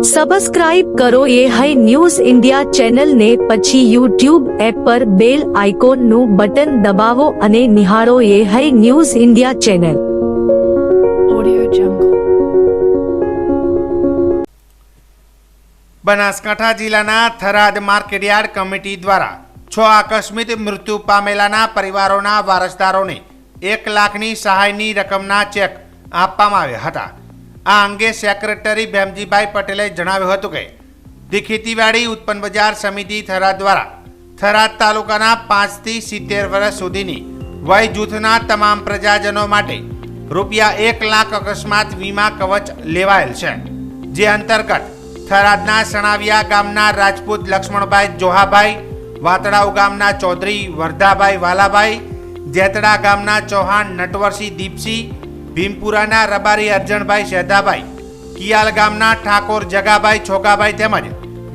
Subscribe કરો એ High News India channel ને પછી યુટ્યુબ એપ પર બેલ આઇકોન નું બટન દબાવો અને નિહાળો એ High News India channel. Banaskantha જિલ્લાના થરાદ માર્કેટયાર્ડ કમિટી દ્વારા 6 આકસ્મિક મૃત્યુ પામેલાના પરિવારોના વારસદારોને 1 લાખની સહાયની રકમના ચેક આપવામાં આવ્યા હતા। આ અંગે સેક્રેટરી ભેમજીભાઈ પટેલે જણાવ્યું હતું કે ધી ખેતીવાડી ઉત્પન્ન બજાર સમિતિ થરાદ દ્વારા થરાદ તાલુકાના 5 થી 70 વર્ષ સુધીની વય જૂથના તમામ પ્રજાજનો માટે રૂપિયા 1 લાખ અકસ્માત વીમા કવચ લેવાયેલ છે, જે અંતર્ગત થરાદના સણાવિયા ગામના રાજપૂત લક્ષ્મણભાઈ જોહાભાઈ, વાતડાઉ ગામના ચૌધરી વરદાભાઈ વાલાભાઈ, જેતડા ગામના ચૌહાણ નટવરસિંહ દીપસિંહ, ભીમપુરાના રબારી અર્જણભાઈ શેધાભાઈ, કિયાલ ગામના ઠાકોર જગાભાઈ છોગાભાઈ તેમજ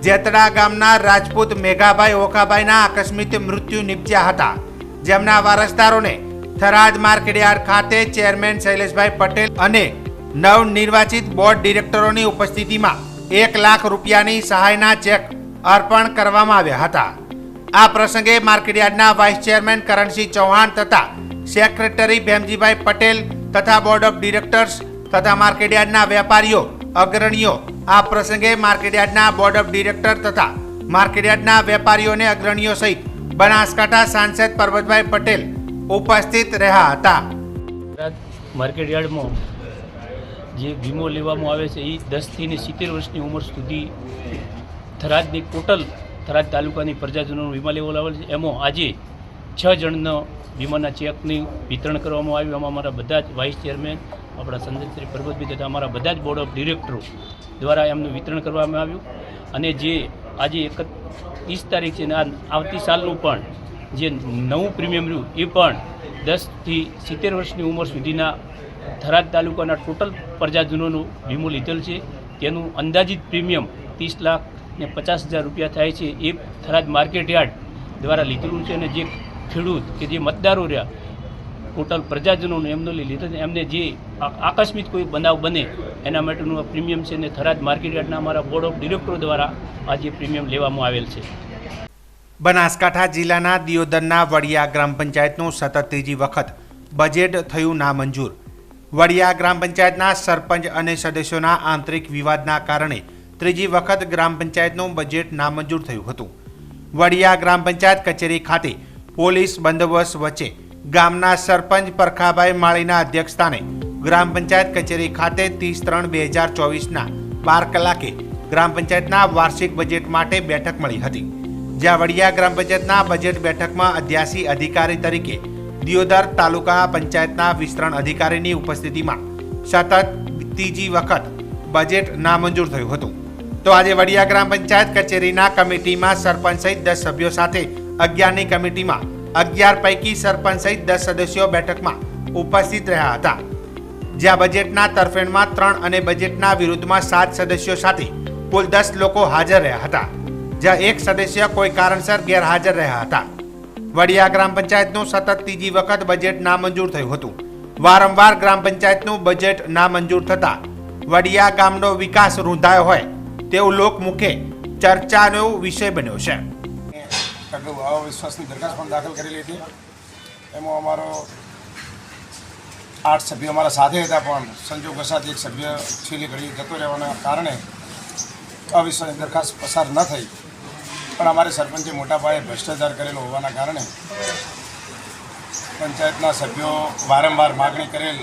જેતડા ગામના રાજપૂત મેઘાભાઈ ઓખાભાઈના આકસ્મિક મૃત્યુ નિપજ્યા હતા, જેમના વારસદારોને થરાદ માર્કેટયાર્ડ ખાતે ચેરમેન શૈલેષભાઈ પટેલ અને નવનિર્વાચિત બોર્ડ ડિરેક્ટરોની ઉપસ્થિતિમાં 1 લાખ રૂપિયાની સહાયના ચેક અર્પણ કરવામાં આવ્યા હતા। આ પ્રસંગે માર્કેટયાર્ડના વાઇસ ચેરમેન કરણસિંહ ચૌહાણ તથા સેક્રેટરી ભેમજીભાઈ પટેલ તથા બોર્ડ ઓફ ડિરેક્ટર્સ તથા માર્કેટયાર્ડના વેપારીઓ અગ્રણીઓ આ પ્રસંગે માર્કેટયાર્ડના બોર્ડ ઓફ ડિરેક્ટર તથા માર્કેટયાર્ડના વેપારીઓને અગ્રણીઓ સહિત બનાસકાંઠા સાંસદ પરબતભાઈ પટેલ ઉપસ્થિત રહ્યા હતા। માર્કેટયાર્ડમાં જે વીમો લેવામાં આવે છે એ 10 થી 70 વર્ષની ઉંમર સુધી થરાદની ટોટલ થરાદ તાલુકાની પ્રજાજનોનો વીમા લેવામાં આવેલ છે। એમાં આજે 6 જણનો વીમાના ચેકની વિતરણ કરવામાં આવ્યું। એમાં અમારા બધા જ વાઇસ ચેરમેન આપણા સંજયશ્રી પરબતભાઈ તથા અમારા બધા જ બોર્ડ ઓફ ડિરેક્ટરો દ્વારા એમનું વિતરણ કરવામાં આવ્યું। અને જે આજે 31 તારીખ છે ને આવતી સાલનું પણ જે નવું પ્રીમિયમ રહ્યું એ પણ 10 થી 70 વર્ષની ઉંમર સુધીના થરાદ તાલુકાના ટોટલ પ્રજાજનોનું વીમો લીધેલ છે। તેનું અંદાજિત પ્રીમિયમ 30,50,000 રૂપિયા થાય છે। એ થરાદ માર્કેટયાર્ડ દ્વારા લીધેલું છે અને જે ખેડૂત કે જે મતદારો રહ્યા ટોટલ પ્રજાજનોને એમને લીધેલ છે, એમને જે આકસ્મિક કોઈ બનાવ બને એના માટેનું આ પ્રીમિયમ છે અને થરાદ માર્કેટયાર્ડના અમારા બોર્ડ ઓફ ડિરેક્ટરો દ્વારા આજે પ્રીમિયમ લેવામાં આવેલ છે। બનાસકાંઠા જિલ્લાના દિયોદરના વડિયા ગ્રામ પંચાયતનું સતત ત્રીજી વખત બજેટ થયું નામંજૂર। વડિયા ગ્રામ પંચાયતના સરપંચ અને સદસ્યોના આંતરિક વિવાદના કારણે ત્રીજી વખત ગ્રામ પંચાયતનું બજેટ નામંજૂર થયું હતું। વડિયા ગ્રામ પંચાયત કચેરી ખાતે પોલીસ બંદોબસ્ત વચ્ચે ગામના સરપંચ પરખાભાઈ માળીના અધ્યક્ષસ્થાને ગ્રામ પંચાયત કચેરી ખાતે 30/3/2024ના 12 કલાકે ગ્રામ પંચાયતના વાર્ષિક બજેટ માટે બેઠક મળી હતી, જ્યાં વડિયા ગ્રામ પંચાયતના બજેટ બેઠકમાં 88 અધિકારી તરીકે દિયોદર તાલુકા પંચાયતના વિસ્તરણ અધિકારીની ઉપસ્થિતિમાં સતત ત્રીજી વખત બજેટ નામંજૂર થયું હતું। તો આજે વડિયા ગ્રામ પંચાયત કચેરીના કમિટીમાં સરપંચ સહિત 10 સભ્યો સાથે 11ની કમિટીમાં 11 પૈકી સરપંચ સહિત 10 સદસ્યો બેઠકમાં ઉપસ્થિત રહ્યા હતા, જ્યાં બજેટના તરફેણમાં 3 અને બજેટના વિરુદ્ધમાં 7 સદસ્યો સાથે કુલ 10 લોકો હાજર રહ્યા હતા, જ્યાં 1 સદસ્ય કોઈ કારણસર ગેરહાજર રહ્યા હતા। વડિયા ગ્રામ પંચાયતનું સતત ત્રીજી વખત બજેટ નામંજૂર થયું હતું। વારંવાર ગ્રામ પંચાયતનું બજેટ નામંજૂર થતા વડિયા ગામનો વિકાસ રૂંધાયો હોય તેવું લોકમુખે ચર્ચાનો વિષય બન્યો છે। અવિશ્વાસની દરખાસ્ત પણ દાખલ કરેલી હતી। એમાં અમારો 8 સભ્યો અમારા સાથે હતા, પણ સંજોગવશાત એક સભ્ય છેલ્લી ઘડી જતો રહેવાના કારણે અવિશ્વાસની દરખાસ્ત પસાર ન થઈ। પણ અમારે સરપંચે મોટા પાયે ભ્રષ્ટાચાર કરેલો હોવાના કારણે પંચાયતના સભ્યો વારંવાર માગણી કરેલ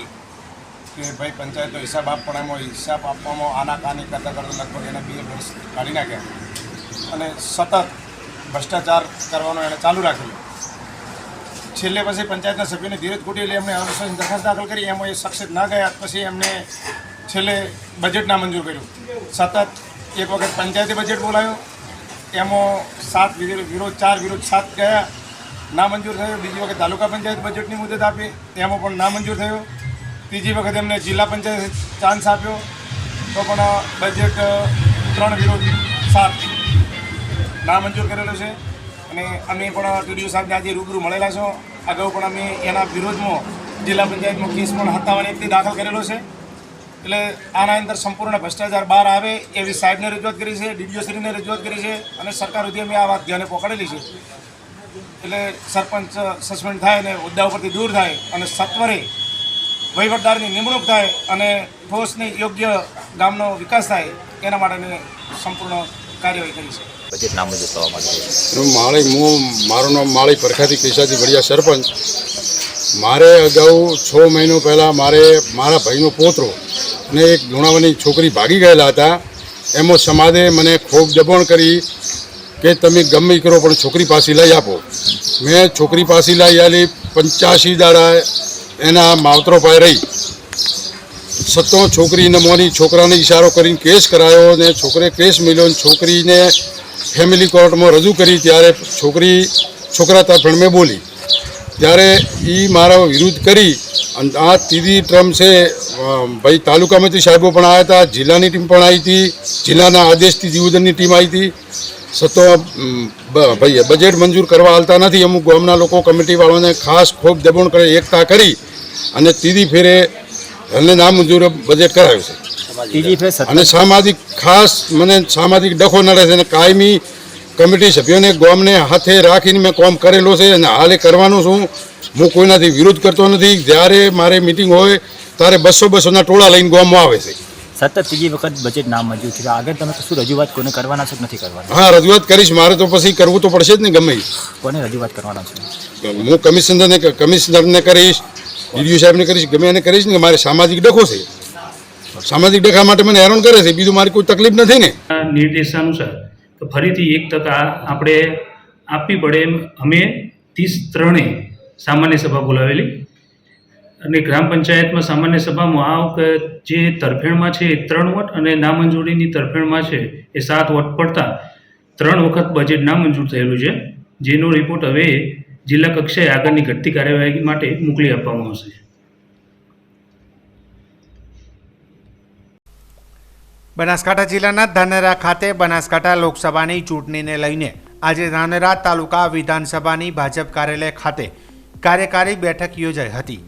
કે ભાઈ પંચાયતનો હિસાબ આપવાનો, હિસાબ આપવામાં આનાકાની કરતાં લગભગ એને 2 વર્ષ કાઢી નાખ્યા અને સતત ભ્રષ્ટાચાર કરવાનો એણે ચાલુ રાખેલો। છેલ્લે પછી પંચાયતના સભ્યોને ધીરજ ખૂટી એટલે એમણે અવિશ્વાસની દરખાસ્ત દાખલ કરી। એમાં એ સક્સેસ ના ગયા પછી એમને છેલ્લે બજેટ નામંજૂર કર્યું। સતત એક વખત પંચાયતે બજેટ બોલાવ્યો, એમાં 7 વિરોધ 4 વિરોધ 7 ગયા, નામંજૂર થયો। બીજી વખત તાલુકા પંચાયત બજેટની મુદત આપી, એમાં પણ નામંજૂર થયો। ત્રીજી વખત એમને જિલ્લા પંચાયત ચાન્સ આપ્યો તો પણ બજેટ 3 વિરોધ 7 નામંજૂર કરેલો છે। અને અમે પણ ટીડીઓ સાહેબને આજે રૂબરૂ મળેલા છો। અગાઉ પણ અમે એના વિરોધમાં જિલ્લા પંચાયતમાં કેસ પણ 57 દાખલ કરેલો છે। એટલે આના અંદર સંપૂર્ણ ભ્રષ્ટાચાર બહાર આવે એવી સાહેબને રજૂઆત કરી છે, ડીડીઓશ્રીને રજૂઆત કરી છે અને સરકાર સુધી અમે આ વાત ધ્યાને પકડેલી છે. એટલે સરપંચ સસ્પેન્ડ થાય અને હોદ્દા ઉપરથી દૂર થાય અને સત્વરે વહીવટદારની નિમણૂક થાય અને ઠોસની યોગ્ય ગામનો વિકાસ થાય એના માટેની સંપૂર્ણ કાર્યવાહી કરી છે. બજેટ નામંજૂર થવા માંગે મારું નામ માળી પરખાથી કેસાથી વડિયા સરપંચ. મારે અગાઉ 6 મહિનો પહેલાં મારા ભાઈનો પોતરો અને એક લુણાવાની છોકરી ભાગી ગયેલા હતા. એમાં સમાજે મને ખૂબ દબાણ કરી કે તમે ગમે કરો પણ છોકરી પાછી લઈ આપો. મેં છોકરી પાછી લઈ આલી 85 દાડા એના માવતરો પાસે રહી. સત્તો છોકરીને મોની છોકરાને ઈશારો કરીને કેસ કરાયો ને છોકરે કેસ મળ્યો ને છોકરીને ફેમિલી કોર્ટમાં રજૂ કરી. ત્યારે છોકરા તરફેણ મેં બોલી ત્યારે એ મારા વિરુદ્ધ કરી. અને આ ત્રીજી ટર્મ છે ભાઈ તાલુકામાંથી સાહેબો પણ આવ્યા હતા, જિલ્લાની ટીમ પણ આવી હતી, જિલ્લાના આદેશથી જીવદનની ટીમ આવી હતી. છતાં ભાઈ બજેટ મંજૂર કરવા હાલતા નથી. અમુક ગામના લોકો કમિટીવાળાને ખાસ ખૂબ દબાણ કરે એકતા કરી અને ત્રીજી ફેરે એને નામંજૂર બજેટ કરાવ્યું છે. અને સામાજિક ખાસ મને સામાજિક ડખો નડે છે અને કાયમી કમિટી સભ્યોને ગામને હાથે રાખીને મેં કામ કરેલો છે અને હાલે કરવાનું છું. હું કોઈનાથી વિરોધ કરતો નથી. જ્યારે મારે મિટિંગ હોય ત્યારે 200-200ના ટોળા લઈને ગામમાં આવે છે. સતત ત્રીજી વખત બજેટ નામંજૂર થયું. આગળ તમે શું રજૂઆત કોને કરવાના છો કે નથી કરવાના? હા, રજૂઆત કરીશ. મારે તો પછી કરવું તો પડશે જ ને ગમે. કોને રજૂઆત કરવાના છો? હું કમિશનરને કરીશ, ડીડીઓ સાહેબને કરીશ, ગમે એને કરીશ ને. મારે સામાજિક ડખો છે. સામાજિક ડખા માટે મને હેરાન કરે છે. બીજું મારી કોઈ તકલીફ નથી ને. નિર્દેશાનુસાર તો ફરીથી 1% આપણે આપવી પડે એમ અમે 33 સામાન્ય સભા બોલાવેલી અને ગ્રામ પંચાયતમાં સામાન્ય સભામાં આ વખત જે તરફેણમાં છે એ 3 વોટ અને નામંજૂરીની તરફેણમાં છે એ 7 વોટ પડતા 3 વખત બજેટ નામંજૂર થયેલું છે, જેનો રિપોર્ટ હવે જિલ્લા કક્ષાએ આગળની ઘટતી કાર્યવાહી માટે મોકલી આપવામાં આવશે. બનાસકાંઠા જિલ્લાના ધાનેરા ખાતે બનાસકાંઠા લોકસભાની ચૂંટણીને લઈને આજે ધાનેરા તાલુકા વિધાનસભાની ભાજપ કાર્યાલય ખાતે કાર્યકારી બેઠક યોજાઈ હતી,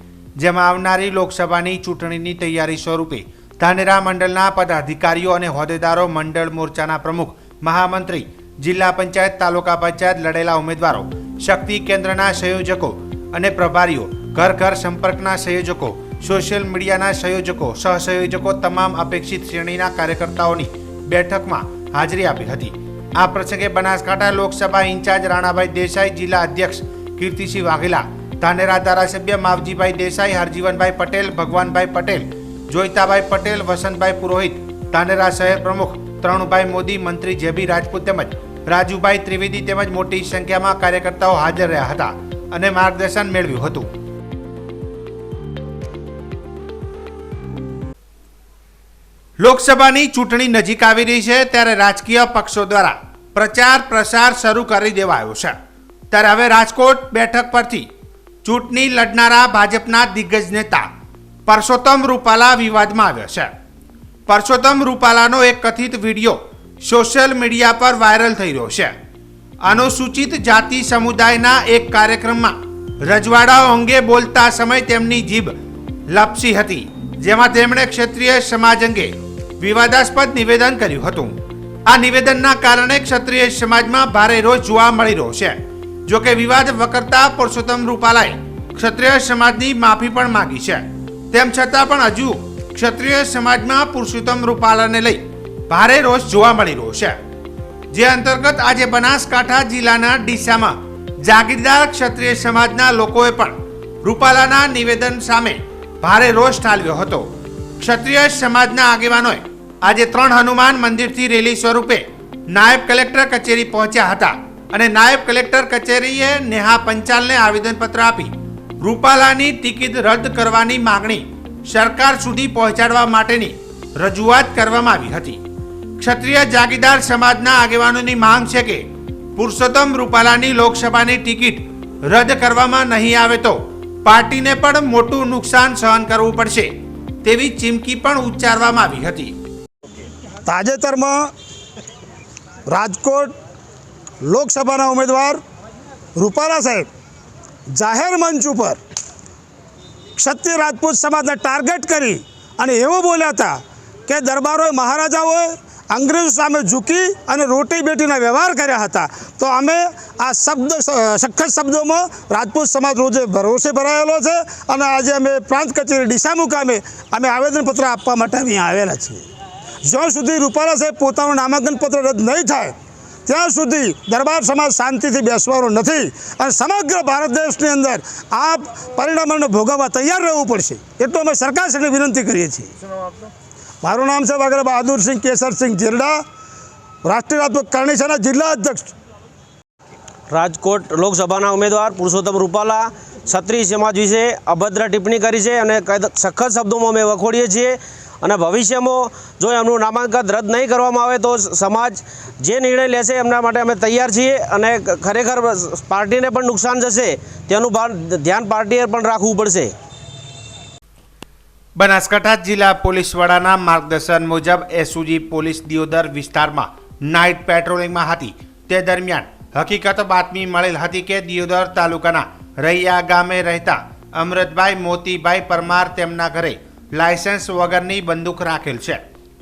જેમાં આવનારી લોકસભાની ચૂંટણીની તૈયારી સ્વરૂપે ધાનેરા મંડળના પદાધિકારીઓ અને હોદ્દેદારો, મંડળ મોરચાના પ્રમુખ, મહામંત્રી, જિલ્લા પંચાયત, તાલુકા પંચાયત લડેલા ઉમેદવારો, શક્તિ કેન્દ્રના સંયોજકો અને પ્રભારીઓ, ઘર ઘર સંપર્કના સંયોજકો, સોશિયલ મીડિયાના સંયોજકો, સહસંયોજકો, તમામ અપેક્ષિત શ્રેણીના કાર્યકર્તાઓની બેઠકમાં હાજરી આપી હતી. આ પ્રસંગે બનાસકાંઠા લોકસભા ઇન્ચાર્જ રાણાભાઈ દેસાઈ, જિલ્લા અધ્યક્ષ કીર્તિસિંહ વાઘેલા, ધાનેરા ધારાસભ્ય માવજીભાઈ દેસાઈ, હરજીવનભાઈ પટેલ, ભગવાનભાઈ પટેલ, જોઈતાભાઈ પટેલ, વસંતભાઈ પુરોહિત, ધાનેરા શહેર પ્રમુખ ત્રણભાઈ મોદી, મંત્રી જેબી રાજપૂત તેમજ રાજુભાઈ ત્રિવેદી તેમજ મોટી સંખ્યામાં કાર્યકર્તાઓ હાજર રહ્યા હતા અને માર્ગદર્શન મેળવ્યું હતું. લોકસભાની ચૂંટણી નજીક આવી રહી છે ત્યારે રાજકીય પક્ષો દ્વારા પ્રચાર પ્રસાર શરૂ કરી દેવાયો છે. ત્યારે હવે રાજકોટ બેઠક પરથી ચૂંટણી લડનારા ભાજપના દિગ્ગજ નેતા પરસોત્તમ રૂપાલા વિવાદમાં આવ્યા છે. પરસોત્તમ રૂપાલાનો એક કથિત વિડીયો સોશિયલ મીડિયા પર વાયરલ થઈ રહ્યો છે. અનુસૂચિત જાતિ સમુદાયના એક કાર્યક્રમમાં રજવાડાઓ અંગે બોલતા સમયે તેમની જીભ લપસી હતી, જેમાં તેમણે ક્ષત્રિય સમાજ અંગે વિવાદાસ્પદ નિવેદન કર્યું હતું. આ નિવેદનના કારણે ક્ષત્રિય સમાજમાં ભારે રોષ જોવા મળી રહ્યો છે. જોકે વિવાદ વકરતા પરસોત્તમ રૂપાલાએ ક્ષત્રિય સમાજની માફી પણ માંગી છે. તેમ છતાં પણ હજુ ક્ષત્રિય સમાજમાં પુરુષોત્તમ રૂપાલાને લઈ ભારે રોષ જોવા મળી રહ્યો છે. જે અંતર્ગત આજે બનાસકાંઠા જિલ્લાના ડીસામાં જાગીરદાર ક્ષત્રિય સમાજના લોકોએ પણ રૂપાલાના નિવેદન સામે ભારે રોષ ઠાલવ્યો હતો. ક્ષત્રિય સમાજના આગેવાનોએ આજે 3 હનુમાન મંદિરથી રેલી સ્વરૂપે નાયબ કલેક્ટર કચેરી પહોંચ્યા હતા અને નાયબ કલેક્ટર કચેરીએ નેહા પંચાલને આવેદનપત્ર આપી રૂપાલાની ટિકિટ રદ કરવાની માંગણી સરકાર સુધી પહોંચાડવા માટેની રજૂઆત કરવામાં આવી હતી. ક્ષત્રિય જાગીરદાર સમાજના આગેવાનોની માંગ છે કે પુરુષોત્તમ રૂપાલાની લોકસભાની ટિકિટ રદ કરવામાં નહીં આવે તો પાર્ટીને પણ મોટું નુકસાન સહન કરવું પડશે તેવી ચીમકી પણ ઉચ્ચારવામાં આવી હતી. તાજેતરમાં રાજકોટ લોકસભાના ઉમેદવાર રૂપાલા સાહેબ જાહેર મંચ ઉપર ક્ષત્રિય રાજપૂત સમાજને ટાર્ગેટ કરી અને એવું બોલ્યા હતા કે દરબારોએ મહારાજાઓએ અંગ્રેજો સામે ઝૂકી અને રોટી બેટીના વ્યવહાર કર્યા હતા. તો અમે આ સખત શબ્દોમાં રાજપૂત સમાજ રોષે ભરાયેલો છે અને આજે અમે પ્રાંત કચેરી ડીસા મુકામે અમે આવેદનપત્ર આપવા માટે અહીંયા આવેલા છીએ. જ્યાં સુધી રૂપાલા સાહેબ પોતાનું નામાંકન પત્ર રદ નહીં થાય ત્યાં સુધી દરબાર સમાજ શાંતિથી બેસવાનો નથી અને સમગ્ર ભારત દેશની અંદર આ પરિણામોને ભોગવવા તૈયાર રહેવું પડશે. એટલું અમે સરકારશ્રીને વિનંતી કરીએ છીએ. મારું નામ છે વાઘેલા બહાદુરસિંહ કેસરસિંહ જીરડા, રાષ્ટ્રીય રાજપૂત કરણી સેના જિલ્લા અધ્યક્ષ. રાજકોટ લોકસભાના ઉમેદવાર પુરુષોત્તમ રૂપાલા ક્ષત્રિય સમાજ વિશે અભદ્ર ટિપ્પણી કરી છે અને સખત શબ્દોમાં અમે વખોડીએ છીએ અને ભવિષ્યમાં જો એમનું નામાંકન રદ નહીં કરવામાં આવે તો સમાજ જે નિર્ણય લેશે એમના માટે અમે તૈયાર છીએ અને ખરેખર પાર્ટીને પણ નુકસાન જશે તેનું ધ્યાન પાર્ટીએ પણ રાખવું પડશે. બનાસકાંઠા જિલ્લા પોલીસ વડાના માર્ગદર્શન મુજબ એસઓજી પોલીસ દિયોદર વિસ્તારમાં નાઇટ પેટ્રોલિંગમાં હતી. તે દરમિયાન હકીકત બાતમી મળેલ હતી કે દિયોદર તાલુકાના રૈયા ગામે રહેતા અમૃતભાઈ મોતીભાઈ પરમાર તેમના ઘરે લાયસન્સ વગરની બંદૂક રાખેલ છે.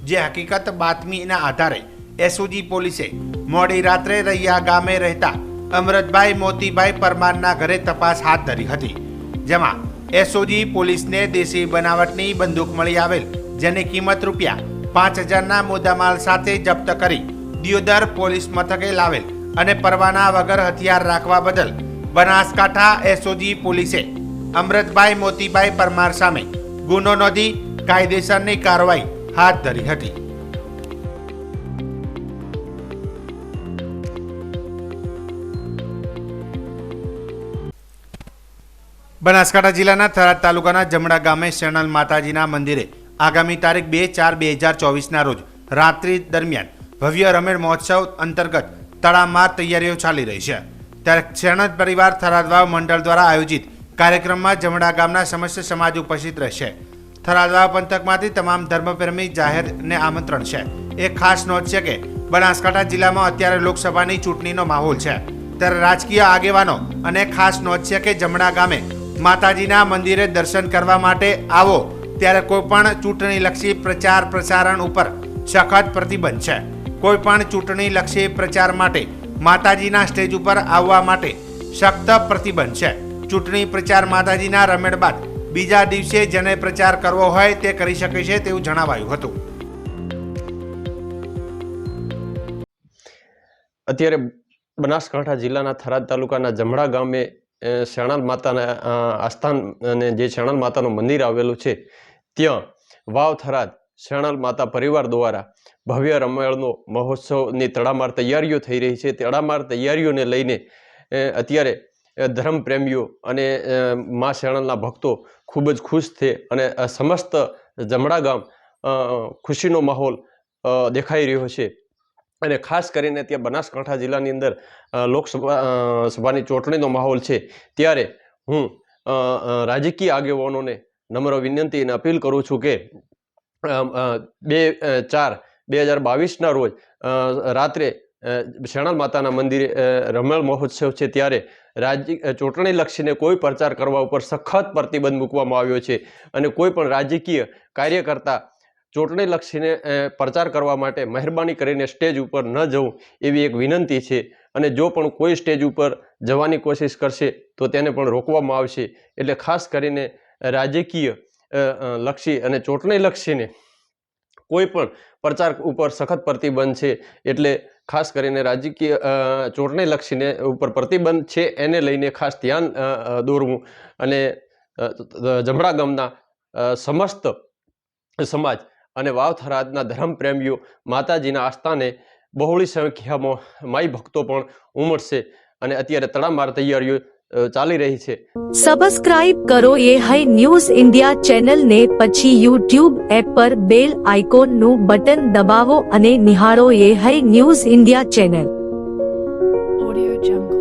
જે હકીકત બાતમીના આધારે એસઓજી પોલીસે મોડી રાત્રે રૈયા ગામે રહેતા અમૃતભાઈ મોતીભાઈ પરમારના ઘરે તપાસ હાથ ધરી હતી. જેમાં એસઓજી પોલીસને દેશી બનાવટની બંદૂક મળી આવેલ, જેની કિંમત ₹5000ના મુદ્દામાલ સાથે જપ્ત કરી દિયોદર પોલીસ મથકે લાવેલ અને પરવાના વગર હથિયાર રાખવા બદલ બનાસકાંઠા એસઓજી પોલીસે અમૃતભાઈ મોતીભાઈ પરમાર સામે ગુનો નોંધી કાયદેસરની કાર્યવાહી હાથ ધરી હતી. બનાસકાંઠા જિલ્લાના થરાદ તાલુકાના જમણા ગામે શેણલ માતાજીના મંદિરે આગામી તારીખ 2/4/2024ના રોજ રાત્રિ દરમિયાન ભવ્ય રમેણ મહોત્સવ અંતર્ગત તડામાર તૈયારીઓ ચાલી રહી છે. ત્યારે શેણલ પરિવાર થરાદવાવ મંડળ દ્વારા આયોજિત કાર્યક્રમમાં જમણા ગામના સમસ્ત સમાજ ઉપસ્થિત રહેશે. થરાદવાવ પંથકમાંથી તમામ ધર્મપ્રેમી જાહેરને આમંત્રણ છે. એક ખાસ નોંધ છે કે બનાસકાંઠા જિલ્લામાં અત્યારે લોકસભાની ચૂંટણીનો માહોલ છે. ત્યારે રાજકીય આગેવાનો અને ખાસ નોંધ છે કે જમણા ગામે માતાજીના મંદિરે દર્શન કરવા માટે આવો ત્યારે કોઈ પણ ચૂંટણીલક્ષી પ્રચાર પ્રસારણ ઉપર સખત પ્રતિબંધ છે. કોઈ પણ ચૂંટણીલક્ષી પ્રચાર માટે માતાજીના સ્ટેજ ઉપર આવવા માટે સખ્ત પ્રતિબંધ છે. ચૂંટણી પ્રચાર માતાજીના રમેણ બાદ બીજા દિવસે જેને પ્રચાર કરવો હોય તે કરી શકે છે તેવું જણાવાયું હતું. અત્યારે બનાસકાંઠા જિલ્લાના થરાદ તાલુકાના જમણા ગામે શેણાલ માતાના આસ્થાન અને જે શેણાલ માતાનું મંદિર આવેલું છે ત્યાં વાવ થરાદ શેણાલ માતા પરિવાર દ્વારા ભવ્ય રમેળનો મહોત્સવની તડામાર તૈયારીઓ થઈ રહી છે. તડામાર તૈયારીઓને લઈને અત્યારે ધર્મપ્રેમીઓ અને મા શેણાલના ભક્તો ખૂબ જ ખુશ છે અને સમસ્ત જમણા ગામ ખુશીનો માહોલ દેખાઈ રહ્યો છે. અને ખાસ કરીને ત્યાં બનાસકાંઠા જિલ્લાની અંદર લોકસભાની ચૂંટણીનો માહોલ છે. ત્યારે હું રાજકીય આગેવાનોને નમ્ર વિનંતી અને અપીલ કરું છું કે 2/4/2022ના રોજ રાત્રે શેણાલ માતાના મંદિરે રમેળ મહોત્સવ છે. ત્યારે ચૂંટણી લક્ષીને કોઈ પ્રચાર કરવા ઉપર સખત પ્રતિબંધ મૂકવામાં આવ્યો છે અને કોઈ પણ રાજકીય કાર્યકર્તા ચૂંટણી લક્ષીને પ્રચાર કરવા માટે મહેરબાની કરીને સ્ટેજ ઉપર ન જવું એવી એક વિનંતી છે. અને જો પણ કોઈ સ્ટેજ ઉપર જવાની કોશિશ કરશે તો તેને પણ રોકવામાં આવશે. એટલે ખાસ કરીને રાજકીય લક્ષી અને ચૂંટણી લક્ષીને કોઈ પણ પ્રચાર ઉપર સખત પ્રતિબંધ છે. એટલે ખાસ કરીને રાજકીય ચૂંટણી લક્ષીને ઉપર પ્રતિબંધ છે એને લઈને ખાસ ધ્યાન દોરવું અને જમણા ગામના સમસ્ત સમાજ અને વાવ થરાદના ધર્મપ્રેમીઓ માતાજીના આસ્થાને બહોળી સંખ્યામાં માઈ ભક્તો પણ ઉમટશે અને અત્યારે તડામાર તૈયારીઓ ચાલી રહી છે. સબસ્ક્રાઇબ કરો ये है न्यूज़ इंडिया चैनल ने પછી YouTube એપ પર બેલ આઇકોન નું બટન દબાવો અને નિહાળો ये है news India channel. Audio Jungle.